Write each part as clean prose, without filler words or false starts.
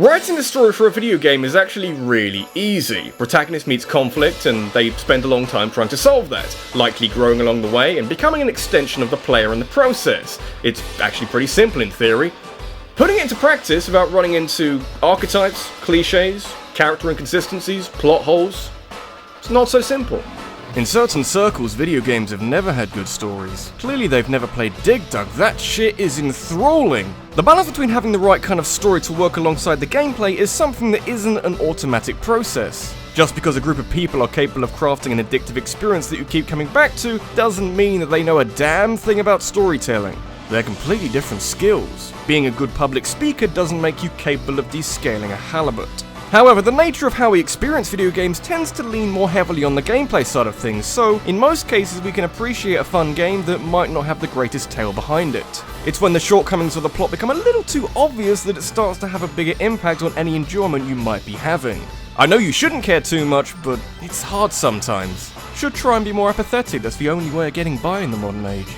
Writing a story for a video game is actually really easy. Protagonist meets conflict and they spend a long time trying to solve that, likely growing along the way and becoming an extension of the player in the process. It's actually pretty simple in theory. Putting it into practice without running into archetypes, cliches, character inconsistencies, plot holes, it's not so simple. In certain circles, video games have never had good stories. Clearly they've never played Dig Dug. That shit is enthralling. The balance between having the right kind of story to work alongside the gameplay is something that isn't an automatic process. Just because a group of people are capable of crafting an addictive experience that you keep coming back to doesn't mean that they know a damn thing about storytelling. They're completely different skills. Being a good public speaker doesn't make you capable of descaling a halibut. However, the nature of how we experience video games tends to lean more heavily on the gameplay side of things, so in most cases we can appreciate a fun game that might not have the greatest tale behind it. It's when the shortcomings of the plot become a little too obvious that it starts to have a bigger impact on any enjoyment you might be having. I know you shouldn't care too much, but it's hard sometimes. Should try and be more apathetic, that's the only way of getting by in the modern age.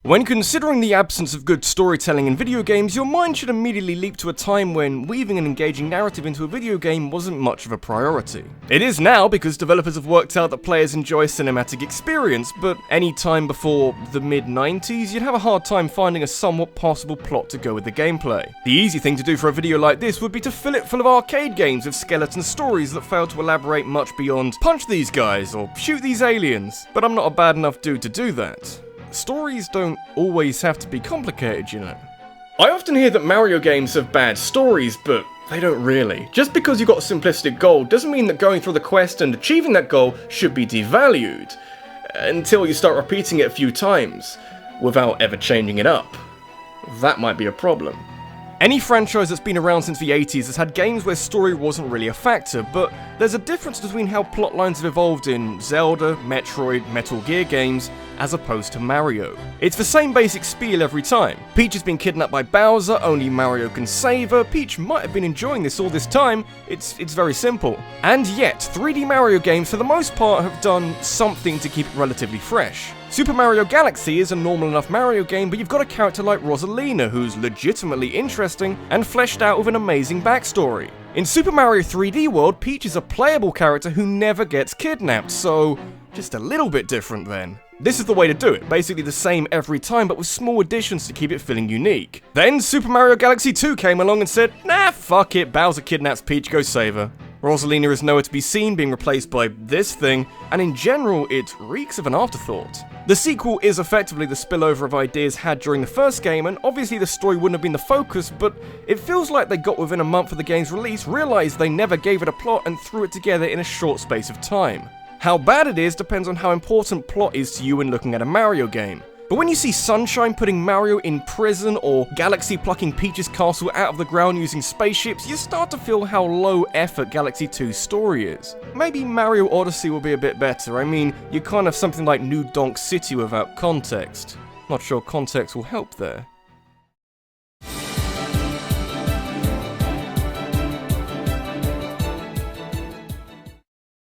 When considering the absence of good storytelling in video games, your mind should immediately leap to a time when weaving an engaging narrative into a video game wasn't much of a priority. It is now because developers have worked out that players enjoy a cinematic experience, but any time before the mid-90s, you'd have a hard time finding a somewhat passable plot to go with the gameplay. The easy thing to do for a video like this would be to fill it full of arcade games with skeleton stories that fail to elaborate much beyond punch these guys or shoot these aliens, but I'm not a bad enough dude to do that. Stories don't always have to be complicated, you know. I often hear that Mario games have bad stories, but they don't really. Just because you've got a simplistic goal doesn't mean that going through the quest and achieving that goal should be devalued, until you start repeating it a few times, without ever changing it up. That might be a problem. Any franchise that's been around since the 80s has had games where story wasn't really a factor, but there's a difference between how plot lines have evolved in Zelda, Metroid, Metal Gear games, as opposed to Mario. It's the same basic spiel every time. Peach has been kidnapped by Bowser, only Mario can save her, Peach might have been enjoying this all this time, it's very simple. And yet, 3D Mario games for the most part have done something to keep it relatively fresh. Super Mario Galaxy is a normal enough Mario game, but you've got a character like Rosalina who's legitimately interesting and fleshed out with an amazing backstory. In Super Mario 3D World, Peach is a playable character who never gets kidnapped, so just a little bit different then. This is the way to do it, basically the same every time but with small additions to keep it feeling unique. Then Super Mario Galaxy 2 came along and said, nah, fuck it, Bowser kidnaps Peach, go save her. Rosalina is nowhere to be seen, being replaced by this thing, and in general, it reeks of an afterthought. The sequel is effectively the spillover of ideas had during the first game, and obviously the story wouldn't have been the focus, but it feels like they got within a month of the game's release, realized they never gave it a plot, and threw it together in a short space of time. How bad it is depends on how important plot is to you when looking at a Mario game. But when you see Sunshine putting Mario in prison, or Galaxy plucking Peach's castle out of the ground using spaceships, you start to feel how low effort Galaxy 2's story is. Maybe Mario Odyssey will be a bit better. I mean, you're kind of something like New Donk City without context. Not sure context will help there.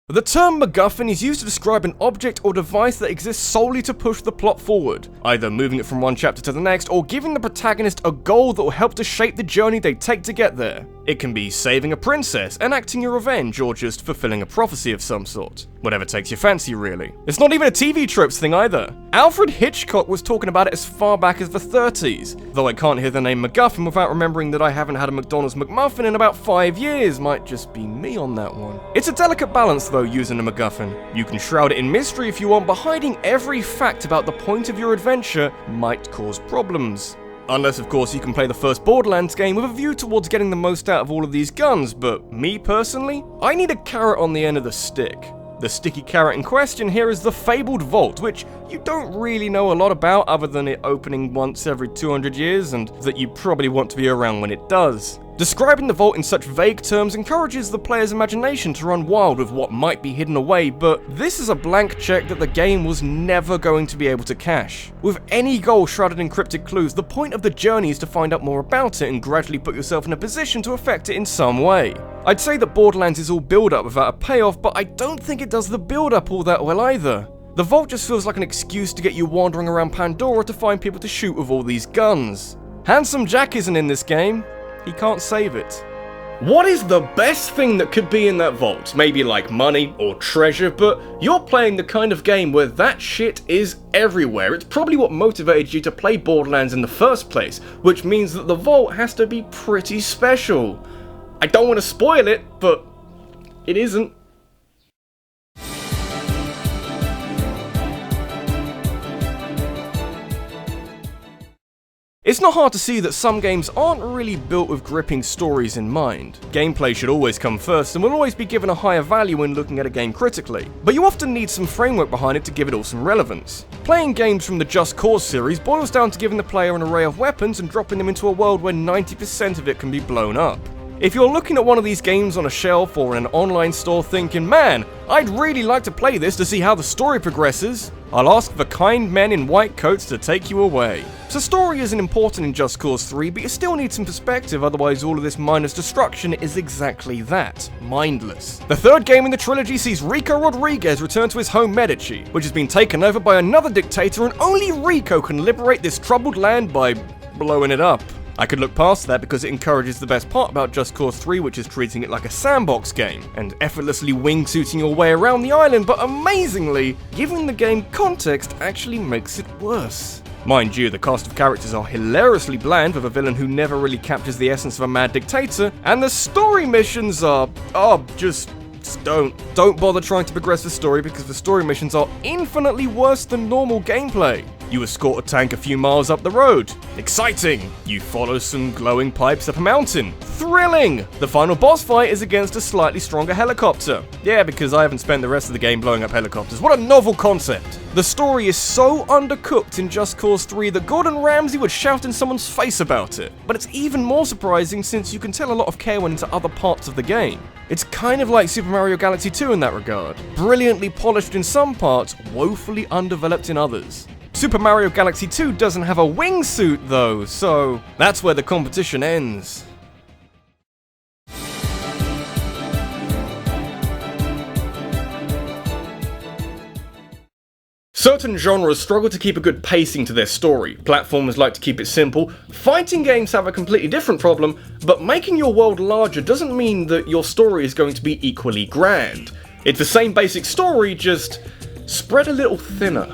The term MacGuffin is used to describe an object or device that exists solely to push the plot forward, either moving it from one chapter to the next or giving the protagonist a goal that will help to shape the journey they take to get there. It can be saving a princess, enacting your revenge, or just fulfilling a prophecy of some sort. Whatever takes your fancy, really. It's not even a TV tropes thing either. Alfred Hitchcock was talking about it as far back as the 30s, though I can't hear the name MacGuffin without remembering that I haven't had a McDonald's McMuffin in about 5 years, might just be me on that one. It's a delicate balance though, using a MacGuffin. You can shroud it in mystery if you want, but hiding every fact about the point of your adventure might cause problems. Unless, of course, you can play the first Borderlands game with a view towards getting the most out of all of these guns, but me personally, I need a carrot on the end of the stick. The sticky carrot in question here is the Fabled Vault, which you don't really know a lot about other than it opening once every 200 years and that you probably want to be around when it does. Describing the vault in such vague terms encourages the player's imagination to run wild with what might be hidden away, but this is a blank check that the game was never going to be able to cash. With any goal shrouded in cryptic clues, the point of the journey is to find out more about it and gradually put yourself in a position to affect it in some way. I'd say that Borderlands is all build-up without a payoff, but I don't think it does the build-up all that well either. The vault just feels like an excuse to get you wandering around Pandora to find people to shoot with all these guns. Handsome Jack isn't in this game. He can't save it. What is the best thing that could be in that vault? Maybe like money or treasure, but you're playing the kind of game where that shit is everywhere. It's probably what motivated you to play Borderlands in the first place, which means that the vault has to be pretty special. I don't want to spoil it, but it isn't. It's not hard to see that some games aren't really built with gripping stories in mind. Gameplay should always come first and will always be given a higher value when looking at a game critically, but you often need some framework behind it to give it all some relevance. Playing games from the Just Cause series boils down to giving the player an array of weapons and dropping them into a world where 90% of it can be blown up. If you're looking at one of these games on a shelf or in an online store thinking, man, I'd really like to play this to see how the story progresses, I'll ask the kind men in white coats to take you away. So story isn't important in Just Cause 3, but you still need some perspective, otherwise all of this mindless destruction is exactly that, mindless. The third game in the trilogy sees Rico Rodriguez return to his home Medici, which has been taken over by another dictator, and only Rico can liberate this troubled land by blowing it up. I could look past that because it encourages the best part about Just Cause 3, which is treating it like a sandbox game, and effortlessly wingsuiting your way around the island, but amazingly, giving the game context actually makes it worse. Mind you, the cast of characters are hilariously bland with a villain who never really captures the essence of a mad dictator, and the story missions are, just don't bother trying to progress the story because the story missions are infinitely worse than normal gameplay. You escort a tank a few miles up the road. Exciting! You follow some glowing pipes up a mountain. Thrilling! The final boss fight is against a slightly stronger helicopter. Yeah, because I haven't spent the rest of the game blowing up helicopters. What a novel concept! The story is so undercooked in Just Cause 3 that Gordon Ramsay would shout in someone's face about it. But it's even more surprising since you can tell a lot of care went into other parts of the game. It's kind of like Super Mario Galaxy 2 in that regard. Brilliantly polished in some parts, woefully undeveloped in others. Super Mario Galaxy 2 doesn't have a wingsuit though, so that's where the competition ends. Certain genres struggle to keep a good pacing to their story. Platformers like to keep it simple. Fighting games have a completely different problem, but making your world larger doesn't mean that your story is going to be equally grand. It's the same basic story, just spread a little thinner.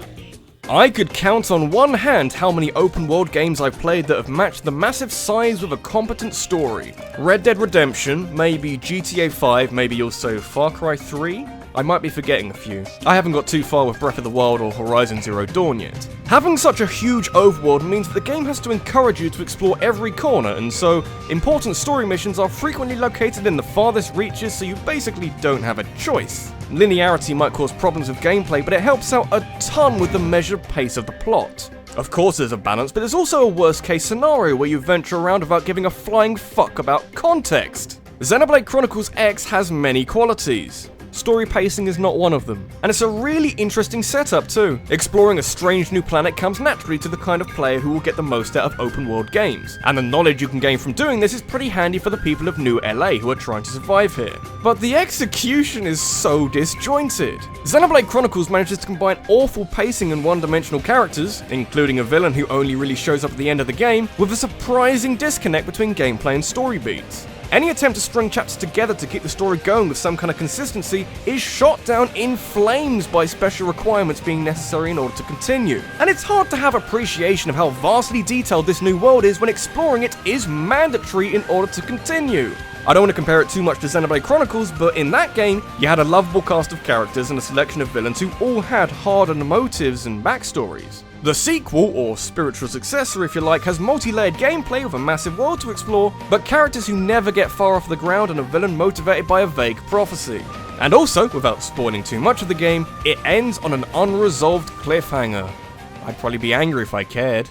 I could count on one hand how many open world games I've played that have matched the massive size with a competent story. Red Dead Redemption, maybe GTA 5, maybe also Far Cry 3? I might be forgetting a few. I haven't got too far with Breath of the Wild or Horizon Zero Dawn yet. Having such a huge overworld means that the game has to encourage you to explore every corner, and so important story missions are frequently located in the farthest reaches, so you basically don't have a choice. Linearity might cause problems with gameplay, but it helps out a ton with the measured pace of the plot. Of course there's a balance, but there's also a worst case scenario where you venture around without giving a flying fuck about context. Xenoblade Chronicles X has many qualities. Story pacing is not one of them. And it's a really interesting setup too. Exploring a strange new planet comes naturally to the kind of player who will get the most out of open world games. And the knowledge you can gain from doing this is pretty handy for the people of New LA who are trying to survive here. But the execution is so disjointed. Xenoblade Chronicles manages to combine awful pacing and one-dimensional characters, including a villain who only really shows up at the end of the game, with a surprising disconnect between gameplay and story beats. Any attempt to string chapters together to keep the story going with some kind of consistency is shot down in flames by special requirements being necessary in order to continue. And it's hard to have appreciation of how vastly detailed this new world is when exploring it is mandatory in order to continue. I don't want to compare it too much to Xenoblade Chronicles, but in that game, you had a lovable cast of characters and a selection of villains who all had hardened motives and backstories. The sequel, or spiritual successor if you like, has multi-layered gameplay with a massive world to explore, but characters who never get far off the ground and a villain motivated by a vague prophecy. And also, without spoiling too much of the game, it ends on an unresolved cliffhanger. I'd probably be angry if I cared.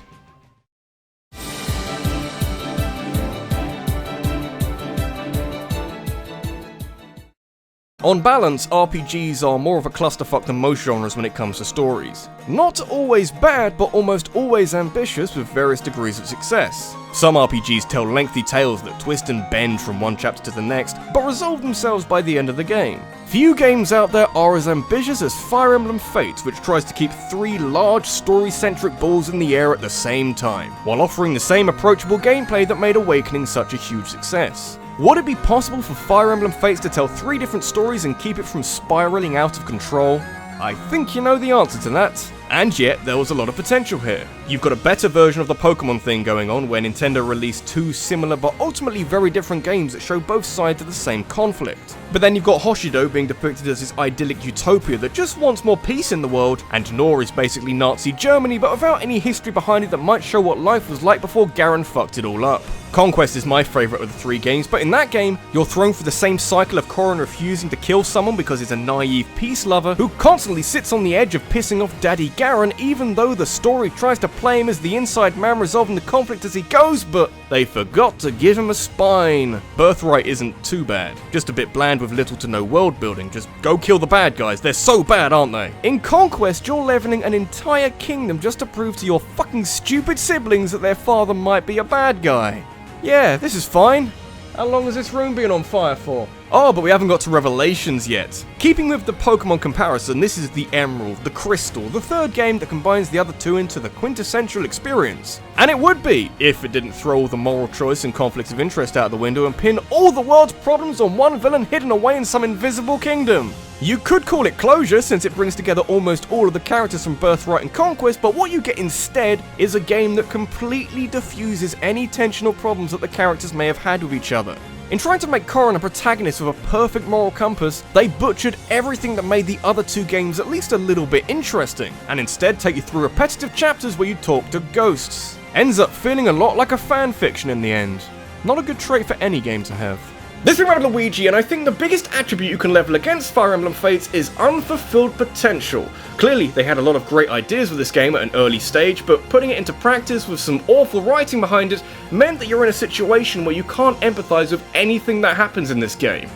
On balance, RPGs are more of a clusterfuck than most genres when it comes to stories. Not always bad, but almost always ambitious with various degrees of success. Some RPGs tell lengthy tales that twist and bend from one chapter to the next, but resolve themselves by the end of the game. Few games out there are as ambitious as Fire Emblem Fates, which tries to keep 3 large story-centric balls in the air at the same time, while offering the same approachable gameplay that made Awakening such a huge success. Would it be possible for Fire Emblem Fates to tell 3 different stories and keep it from spiraling out of control? I think you know the answer to that. And yet, there was a lot of potential here. You've got a better version of the Pokemon thing going on where Nintendo released 2 similar but ultimately very different games that show both sides of the same conflict. But then you've got Hoshido being depicted as this idyllic utopia that just wants more peace in the world, and Nohr is basically Nazi Germany but without any history behind it that might show what life was like before Garon fucked it all up. Conquest is my favourite of the 3 games, but in that game, you're thrown through the same cycle of Corrin refusing to kill someone because he's a naive peace lover who constantly sits on the edge of pissing off Daddy Garon even though the story tries to play him as the inside man resolving the conflict as he goes, but they forgot to give him a spine. Birthright isn't too bad, just a bit bland with little to no world building, just go kill the bad guys, they're so bad aren't they? In Conquest, you're leveling an entire kingdom just to prove to your fucking stupid siblings that their father might be a bad guy. Yeah, this is fine. How long has this room been on fire for? Oh, but we haven't got to Revelations yet. Keeping with the Pokemon comparison, this is the Emerald, the Crystal, the 3rd game that combines the other 2 into the quintessential experience. And it would be, if it didn't throw all the moral choice and conflicts of interest out the window and pin all the world's problems on one villain hidden away in some invisible kingdom. You could call it closure since it brings together almost all of the characters from Birthright and Conquest, but what you get instead is a game that completely diffuses any tension or problems that the characters may have had with each other. In trying to make Corrin a protagonist with a perfect moral compass, they butchered everything that made the other 2 games at least a little bit interesting, and instead take you through repetitive chapters where you talk to ghosts. Ends up feeling a lot like a fanfiction in the end. Not a good trait for any game to have. This is Luigi, and I think the biggest attribute you can level against Fire Emblem Fates is unfulfilled potential. Clearly, they had a lot of great ideas with this game at an early stage, but putting it into practice with some awful writing behind it meant that you're in a situation where you can't empathise with anything that happens in this game.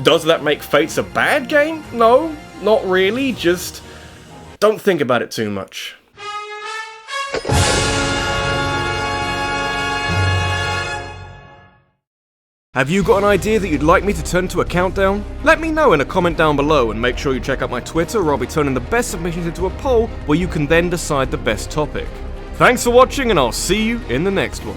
Does that make Fates a bad game? No, not really, just don't think about it too much. Have you got an idea that you'd like me to turn into a countdown? Let me know in a comment down below, and make sure you check out my Twitter where I'll be turning the best submissions into a poll where you can then decide the best topic. Thanks for watching, and I'll see you in the next one.